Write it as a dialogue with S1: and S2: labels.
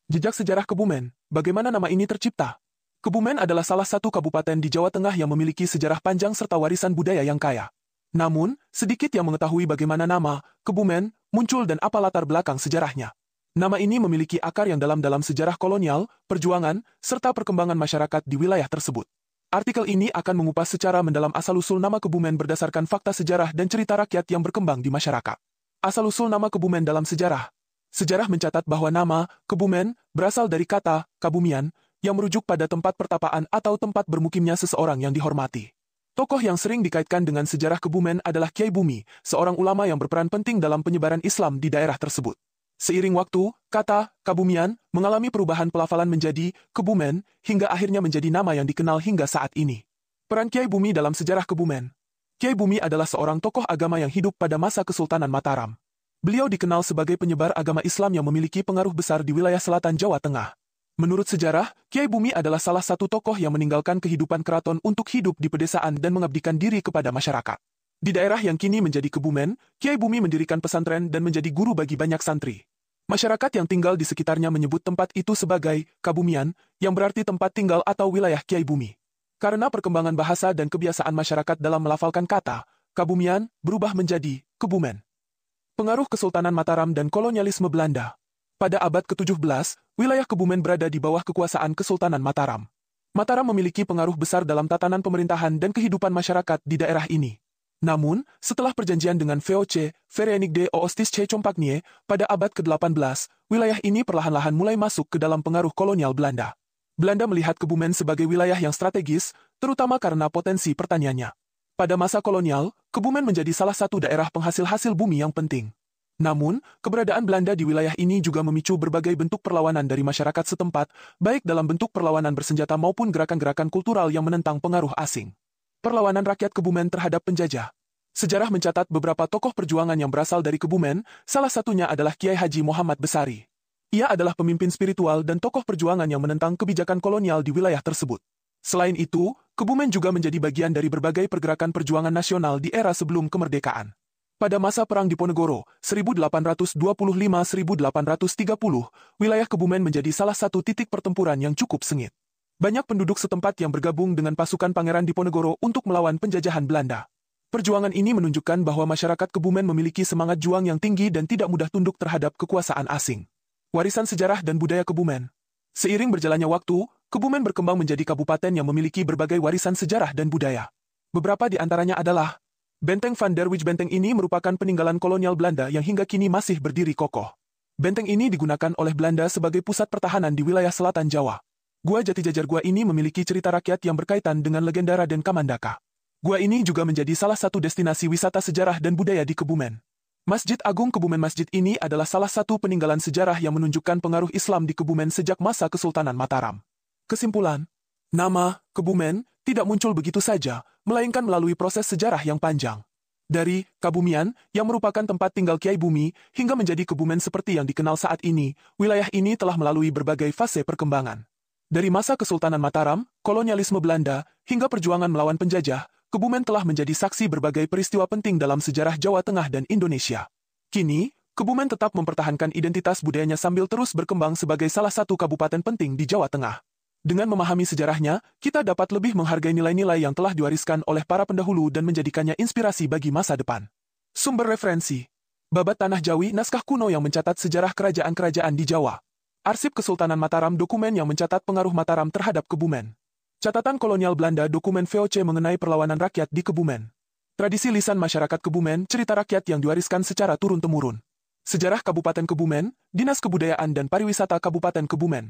S1: Jejak sejarah Kebumen, bagaimana nama ini tercipta? Kebumen adalah salah satu kabupaten di Jawa Tengah yang memiliki sejarah panjang serta warisan budaya yang kaya. Namun, sedikit yang mengetahui bagaimana nama Kebumen muncul dan apa latar belakang sejarahnya. Nama ini memiliki akar yang dalam dalam sejarah kolonial, perjuangan, serta perkembangan masyarakat di wilayah tersebut. Artikel ini akan mengupas secara mendalam asal-usul nama Kebumen berdasarkan fakta sejarah dan cerita rakyat yang berkembang di masyarakat. Asal-usul nama Kebumen dalam sejarah. Sejarah mencatat bahwa nama Kebumen berasal dari kata Kabumian yang merujuk pada tempat pertapaan atau tempat bermukimnya seseorang yang dihormati. Tokoh yang sering dikaitkan dengan sejarah Kebumen adalah Kyai Bumi, seorang ulama yang berperan penting dalam penyebaran Islam di daerah tersebut. Seiring waktu, kata Kabumian mengalami perubahan pelafalan menjadi Kebumen hingga akhirnya menjadi nama yang dikenal hingga saat ini. Peran Kyai Bumi dalam sejarah Kebumen. Kyai Bumi adalah seorang tokoh agama yang hidup pada masa Kesultanan Mataram. Beliau dikenal sebagai penyebar agama Islam yang memiliki pengaruh besar di wilayah selatan Jawa Tengah. Menurut sejarah, Kyai Bumi adalah salah satu tokoh yang meninggalkan kehidupan keraton untuk hidup di pedesaan dan mengabdikan diri kepada masyarakat. Di daerah yang kini menjadi Kebumen, Kyai Bumi mendirikan pesantren dan menjadi guru bagi banyak santri. Masyarakat yang tinggal di sekitarnya menyebut tempat itu sebagai Kabumian, yang berarti tempat tinggal atau wilayah Kyai Bumi. Karena perkembangan bahasa dan kebiasaan masyarakat dalam melafalkan kata Kabumian berubah menjadi Kebumen. Pengaruh Kesultanan Mataram dan kolonialisme Belanda. Pada abad ke-17, wilayah Kebumen berada di bawah kekuasaan Kesultanan Mataram. Mataram memiliki pengaruh besar dalam tatanan pemerintahan dan kehidupan masyarakat di daerah ini. Namun, setelah perjanjian dengan VOC, Verenigde Oostindische Compagnie, pada abad ke-18, wilayah ini perlahan-lahan mulai masuk ke dalam pengaruh kolonial Belanda. Belanda melihat Kebumen sebagai wilayah yang strategis, terutama karena potensi pertaniannya. Pada masa kolonial, Kebumen menjadi salah satu daerah penghasil-hasil bumi yang penting. Namun, keberadaan Belanda di wilayah ini juga memicu berbagai bentuk perlawanan dari masyarakat setempat, baik dalam bentuk perlawanan bersenjata maupun gerakan-gerakan kultural yang menentang pengaruh asing. Perlawanan rakyat Kebumen terhadap penjajah. Sejarah mencatat beberapa tokoh perjuangan yang berasal dari Kebumen, salah satunya adalah Kiai Haji Muhammad Besari. Ia adalah pemimpin spiritual dan tokoh perjuangan yang menentang kebijakan kolonial di wilayah tersebut. Selain itu, Kebumen juga menjadi bagian dari berbagai pergerakan perjuangan nasional di era sebelum kemerdekaan. Pada masa Perang Diponegoro, 1825-1830, wilayah Kebumen menjadi salah satu titik pertempuran yang cukup sengit. Banyak penduduk setempat yang bergabung dengan pasukan Pangeran Diponegoro untuk melawan penjajahan Belanda. Perjuangan ini menunjukkan bahwa masyarakat Kebumen memiliki semangat juang yang tinggi dan tidak mudah tunduk terhadap kekuasaan asing. Warisan sejarah dan budaya Kebumen. Seiring berjalannya waktu, Kebumen berkembang menjadi kabupaten yang memiliki berbagai warisan sejarah dan budaya. Beberapa di antaranya adalah Benteng Van der Wijk. Benteng ini merupakan peninggalan kolonial Belanda yang hingga kini masih berdiri kokoh. Benteng ini digunakan oleh Belanda sebagai pusat pertahanan di wilayah selatan Jawa. Gua Jati Jajar. Gua ini memiliki cerita rakyat yang berkaitan dengan legenda Raden Kamandaka. Gua ini juga menjadi salah satu destinasi wisata sejarah dan budaya di Kebumen. Masjid Agung Kebumen. Masjid ini adalah salah satu peninggalan sejarah yang menunjukkan pengaruh Islam di Kebumen sejak masa Kesultanan Mataram. Kesimpulan, nama Kebumen tidak muncul begitu saja, melainkan melalui proses sejarah yang panjang. Dari Kabumian, yang merupakan tempat tinggal Kyai Bumi, hingga menjadi Kebumen seperti yang dikenal saat ini, wilayah ini telah melalui berbagai fase perkembangan. Dari masa Kesultanan Mataram, kolonialisme Belanda, hingga perjuangan melawan penjajah, Kebumen telah menjadi saksi berbagai peristiwa penting dalam sejarah Jawa Tengah dan Indonesia. Kini, Kebumen tetap mempertahankan identitas budayanya sambil terus berkembang sebagai salah satu kabupaten penting di Jawa Tengah. Dengan memahami sejarahnya, kita dapat lebih menghargai nilai-nilai yang telah diwariskan oleh para pendahulu dan menjadikannya inspirasi bagi masa depan. Sumber referensi. Babat Tanah Jawi, naskah kuno yang mencatat sejarah kerajaan-kerajaan di Jawa. Arsip Kesultanan Mataram, dokumen yang mencatat pengaruh Mataram terhadap Kebumen. Catatan kolonial Belanda, dokumen VOC mengenai perlawanan rakyat di Kebumen. Tradisi lisan masyarakat Kebumen, cerita rakyat yang diwariskan secara turun-temurun. Sejarah Kabupaten Kebumen, Dinas Kebudayaan dan Pariwisata Kabupaten Kebumen.